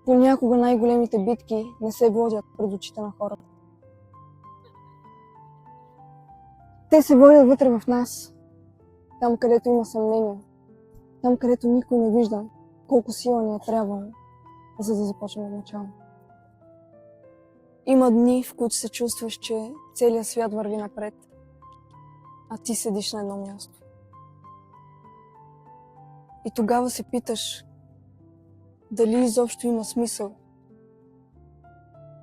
Понякога най-големите битки не се водят пред очите на хората. Те се водят вътре в нас, там където има съмнение, там където никой не вижда колко сила ни е трябвало, за да започнем от начало. Има дни, в които се чувстваш, че целият свят върви напред, а ти седиш на едно място. И тогава се питаш, дали изобщо има смисъл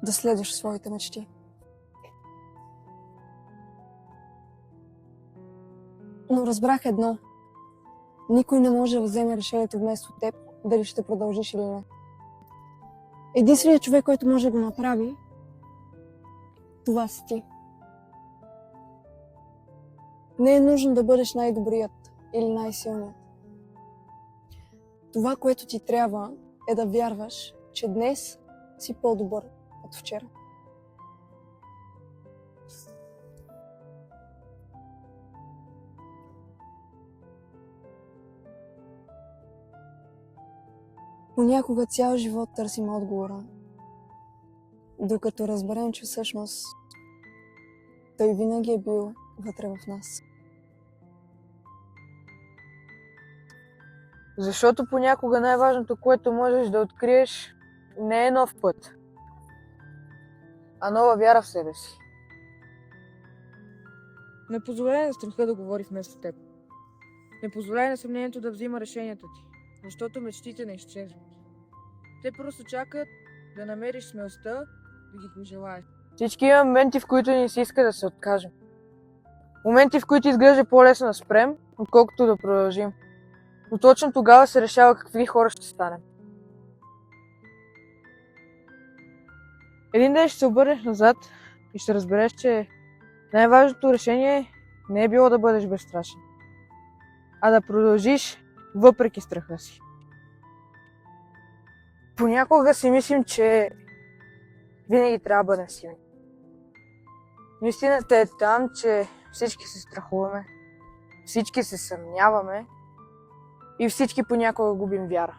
да следваш своите мечти. Но разбрах едно. Никой не може да вземе решението вместо теб, дали ще продължиш или не. Единственият човек, който може да го направи, това си ти. Не е нужно да бъдеш най-добрият или най-силният. Това, което ти трябва, е да вярваш, че днес си по-добър от вчера. Понякога цял живот търсим отговора, докато разберем, че всъщност той винаги е бил вътре в нас. Защото понякога най-важното, което можеш да откриеш, не е нов път, а нова вяра в себе си. Не позволяй на страха да говори вместо теб. Не позволяй на съмнението да взима решенията ти, защото мечтите не изчезват. Те просто чакат да намериш смелостта да ги пожелаеш. Всички има моменти, в които ни се иска да се откажем. Моменти, в които изглежда по-лесно да спрем, отколкото да продължим. Но точно тогава се решава какви хора ще станем. Един ден ще се обърнеш назад и ще разбереш, че най-важното решение не е било да бъдеш безстрашен, а да продължиш въпреки страха си. Понякога си мислим, че винаги трябва да бъдем силни. Но истината е там, че всички се страхуваме, всички се съмняваме и всички понякога губим вяра.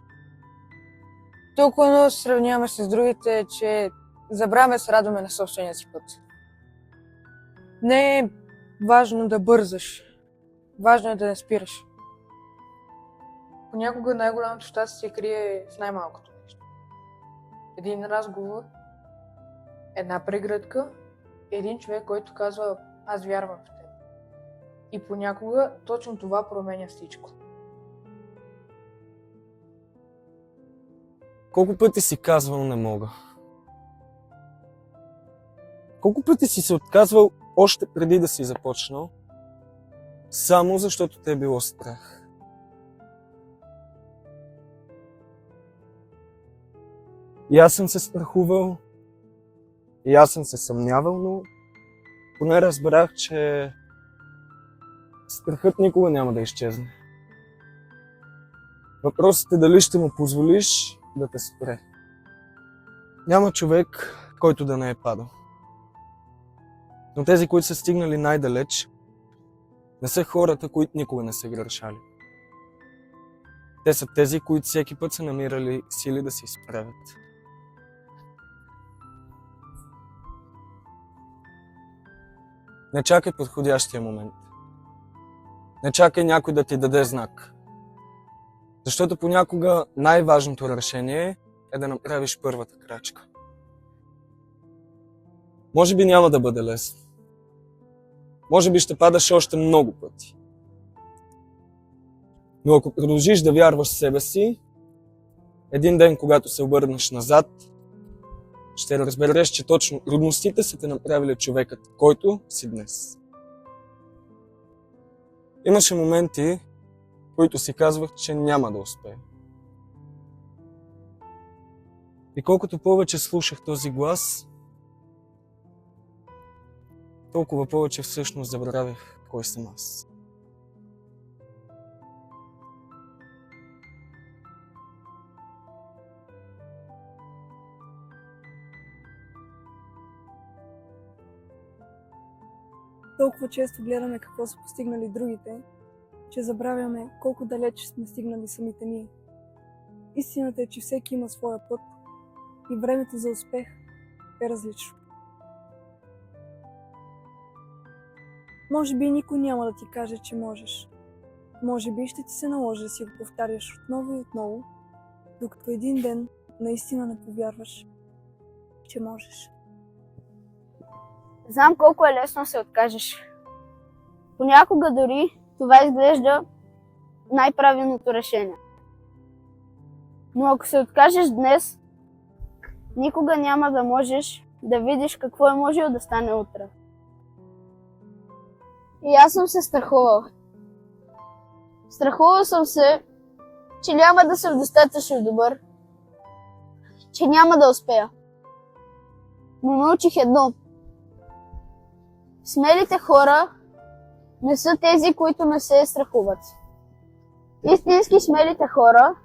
Толкова много се сравняваме с другите, че забравяме се радваме на собствения си път. Не е важно да бързаш, важно е да не спираш. Понякога най-голямото щастие се крие в най-малкото нещо. Един разговор, една прегръдка, един човек, който казва: аз вярвам в теб. И понякога точно това променя всичко. Колко пъти си казвал не мога? Колко пъти си се отказвал още преди да си започнал, само защото те е било страх? И аз съм се страхувал, и аз съм се съмнявал, но поне разбрах, че страхът никога няма да изчезне. Въпросът е дали ще му позволиш да те спре. Няма човек, който да не е падал. Но тези, които са стигнали най-далеч, не са хората, които никога не са грешали. Те са тези, които всеки път са намирали сили да се изправят. Не чакай подходящия момент. Не чакай някой да ти даде знак. Защото понякога най-важното решение е да направиш първата крачка. Може би няма да бъде лесно. Може би ще падаш още много пъти. Но ако продължиш да вярваш в себе си, един ден, когато се обърнеш назад, ще разбереш, че точно трудностите са те направили човекът, който си днес. Имаше моменти, в които си казвах, че няма да успея. И колкото повече слушах този глас, толкова повече всъщност забравях кой съм аз. Толкова често гледаме какво са постигнали другите, че забравяме колко далеч сме стигнали самите ние. Истината е, че всеки има своя път и времето за успех е различно. Може би никой няма да ти каже, че можеш. Може би ще ти се наложи да си го повтаряш отново и отново, докато един ден наистина не повярваш, че можеш. Знам колко е лесно да се откажеш. Понякога дори това изглежда най-правилното решение. Но ако се откажеш днес, никога няма да можеш да видиш какво е можело да стане утре. И аз съм се страхувал. Страхувал съм се, че няма да съм достатъчно добър, че няма да успея. Но научих едно. Смелите хора не са тези, които не се страхуват. Истински смелите хора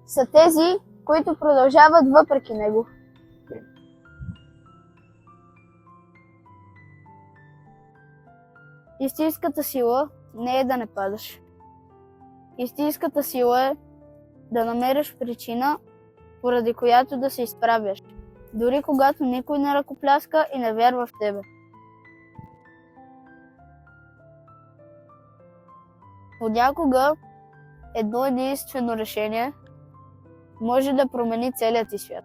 са тези, които продължават въпреки него. Истинската сила не е да не падаш. Истинската сила е да намериш причина, поради която да се изправяш, дори когато никой не ръкопляска и не вярва в тебе. Понякога едно единствено решение може да промени целият ти свят.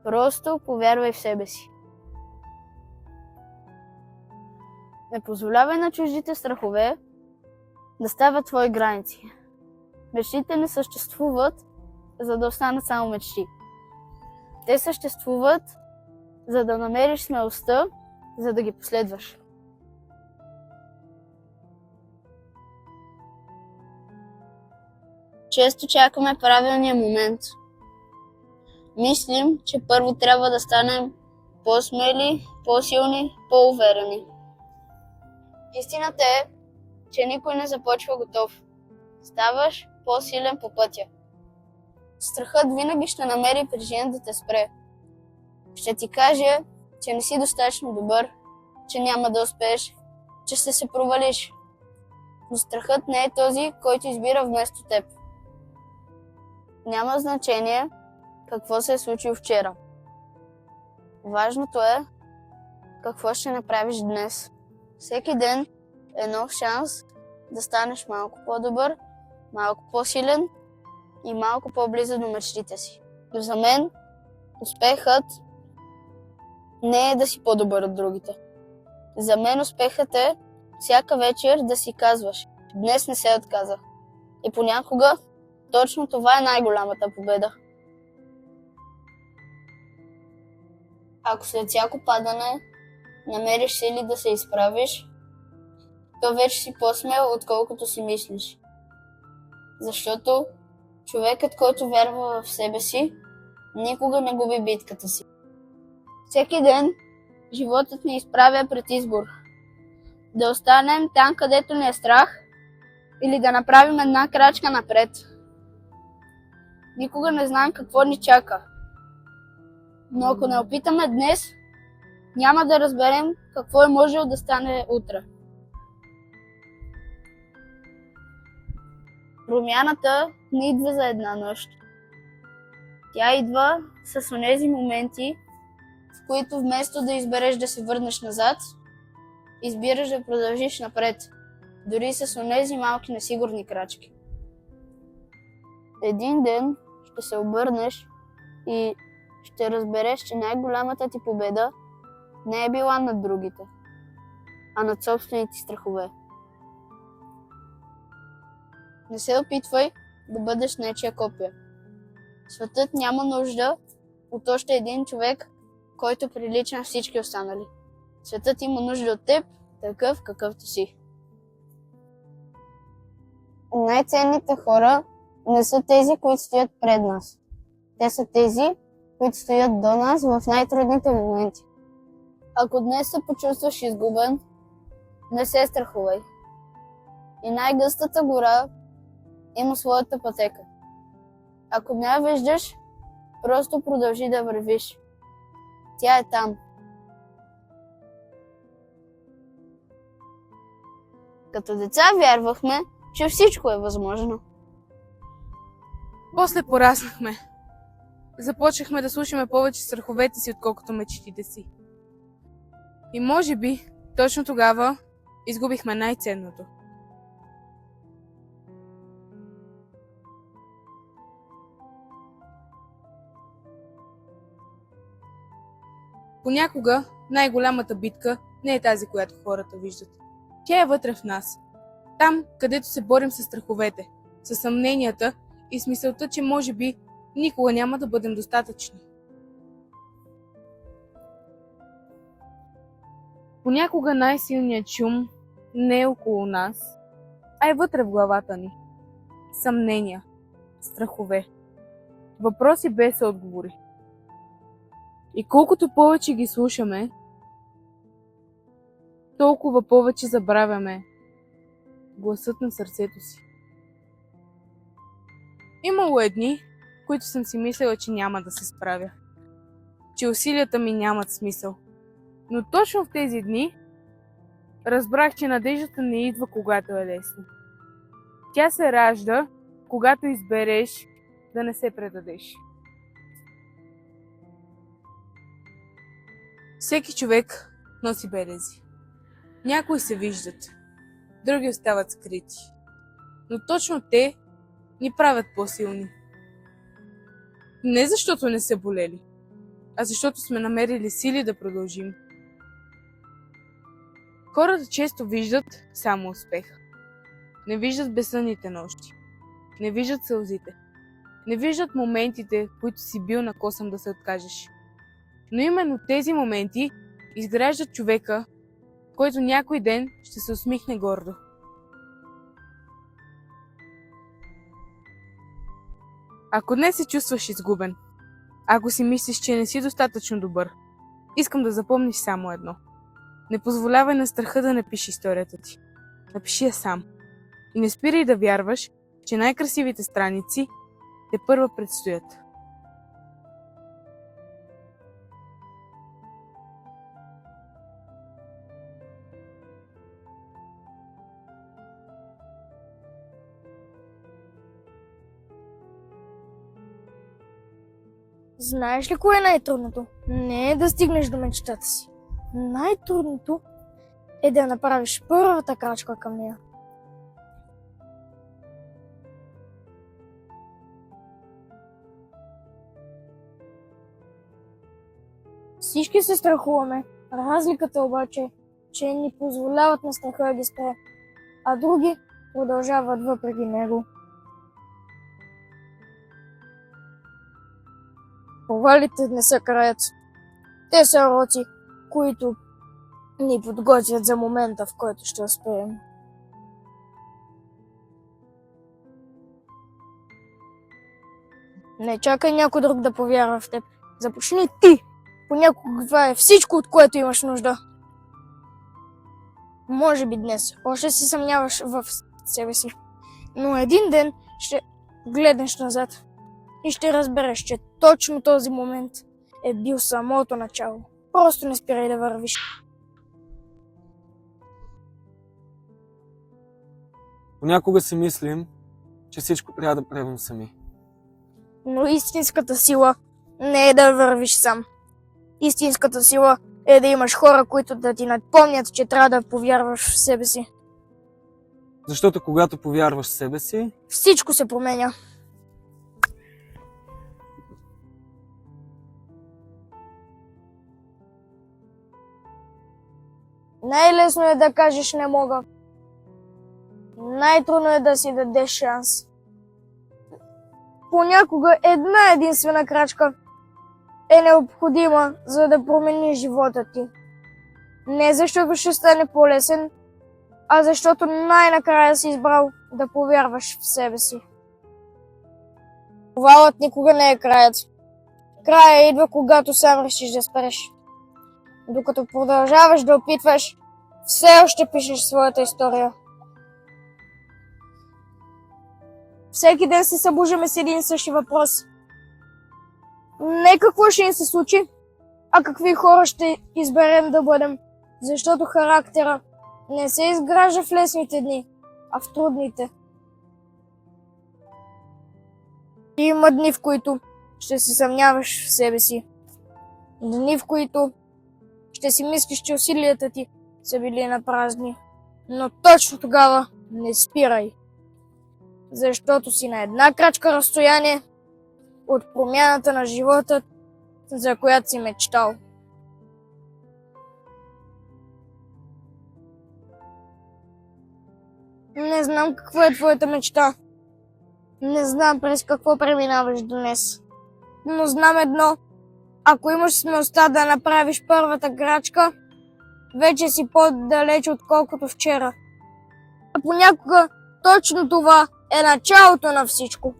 Просто повярвай в себе си. Не позволявай на чуждите страхове да стават твои граници. Мечтите не съществуват, за да останат само мечти. Те съществуват, за да намериш смелостта, за да ги последваш. Често чакаме правилния момент. Мислим, че първо трябва да станем по-смели, по-силни, по-уверени. Истината е, че никой не започва готов. Ставаш по-силен по пътя. Страхът винаги ще намери причина да те спре. Ще ти каже, че не си достатъчно добър, че няма да успееш, че ще се провалиш. Но страхът не е този, който избира вместо теб. Няма значение какво се е случило вчера. Важното е какво ще направиш днес. Всеки ден е нов шанс да станеш малко по-добър, малко по-силен и малко по-близо до мечтите си. Но за мен успехът не е да си по-добър от другите. За мен успехът е всяка вечер да си казваш: днес не се отказа. И понякога точно това е най-голямата победа. Ако след всяко падане намериш сили да се изправиш, то вече си по-смел, отколкото си мислиш. Защото човекът, който вярва в себе си, никога не губи битката си. Всеки ден животът ни изправя пред избор. Да останем там, където ни е страх, или да направим една крачка напред. Никога не знаем какво ни чака. Но ако не опитаме днес, няма да разберем какво е можело да стане утре. Промяната не идва за една нощ. Тя идва с онези моменти, в които вместо да избереш да се върнеш назад, избираш да продължиш напред, дори с онези малки несигурни крачки. Един ден ще се обърнеш и ще разбереш, че най-голямата ти победа не е била над другите, а над собствените страхове. Не се опитвай да бъдеш нечия копия. Светът няма нужда от още един човек, който прилича на всички останали. Светът има нужда от теб, такъв какъвто си. Най-ценните хора не са тези, които стоят пред нас. Те са тези, които стоят до нас в най-трудните моменти. Ако днес се почувстваш изгубен, не се страхувай. И най-гъстата гора има своята пътека. Ако не я виждаш, просто продължи да вървиш. Тя е там. Като деца вярвахме, че всичко е възможно. После пораснахме започнахме да слушаме повече страховете си, отколкото мечтите си. И може би, точно тогава изгубихме най-ценното. Понякога най-голямата битка не е тази, която хората виждат. Тя е вътре в нас. Там, където се борим с страховете, с съмненията и с мисълта, че може би никога няма да бъдем достатъчни. Понякога най-силният шум не е около нас, а е вътре в главата ни. Съмнения, страхове, въпроси без отговори. И колкото повече ги слушаме, толкова повече забравяме гласът на сърцето си. Имало е дни, които съм си мислила, че няма да се справя, че усилията ми нямат смисъл. Но точно в тези дни разбрах, че надеждата не идва, когато е лесно. Тя се ражда, когато избереш да не се предадеш. Всеки човек носи белези. Някои се виждат, други остават скрити. Но точно те ни правят по-силни. Не защото не са болели, а защото сме намерили сили да продължим. Хората често виждат само успеха. Не виждат безсънните нощи. Не виждат сълзите. Не виждат моментите, в които си бил на косъм да се откажеш. Но именно тези моменти изграждат човека, който някой ден ще се усмихне гордо. Ако днес се чувстваш изгубен, ако си мислиш, че не си достатъчно добър, искам да запомниш само едно. Не позволявай на страха да напише историята ти. Напиши я сам. И не спирай да вярваш, че най-красивите страници тепърва предстоят. Знаеш ли кое е най-трудното? Не е да стигнеш до мечтата си. Най-трудното е да направиш първата крачка към нея. Всички се страхуваме. Разликата обаче е, че ни позволяват на страха да ги спре, а други продължават въпреки него. Провалите не са краят. Те са уроци, които ни подготвят за момента, в който ще успеем. Не чакай някой друг да повярва в теб. Започни ти! Понякога това е всичко, от което имаш нужда. Може би днес още си съмняваш в себе си, но един ден ще гледнеш назад и ще разбереш, че точно този момент е бил самото начало. Просто не спирай да вървиш. Понякога си мислим, че всичко трябва да правим сами. Но истинската сила не е да вървиш сам. Истинската сила е да имаш хора, които да ти напомнят, че трябва да повярваш в себе си. Защото когато повярваш в себе си, Всичко се променя. Най-лесно е да кажеш не мога. Най-трудно е да си дадеш шанс. Понякога една единствена крачка е необходима, за да промени живота ти. Не защото ще стане по-лесен, а защото най-накрая си избрал да повярваш в себе си. Провалът никога не е краят. Края идва, когато сам решиш да спреш. Докато продължаваш да опитваш, все още пишеш своята история. Всеки ден се събуждаме с един и същи въпрос. Не какво ще ни се случи, а какви хора ще изберем да бъдем. Защото характера не се изгражда в лесните дни, а в трудните. Има дни, в които ще се съмняваш в себе си. Дни, в които ще си мислиш, че усилията ти са били напразни. Но точно тогава не спирай. Защото си на една крачка разстояние от промяната на живота, за която си мечтал. Не знам какво е твоята мечта. Не знам през какво преминаваш днес. Но знам едно. Ако имаш смелостта да направиш първата крачка, вече си по-далеч отколкото вчера. А понякога точно това е началото на всичко.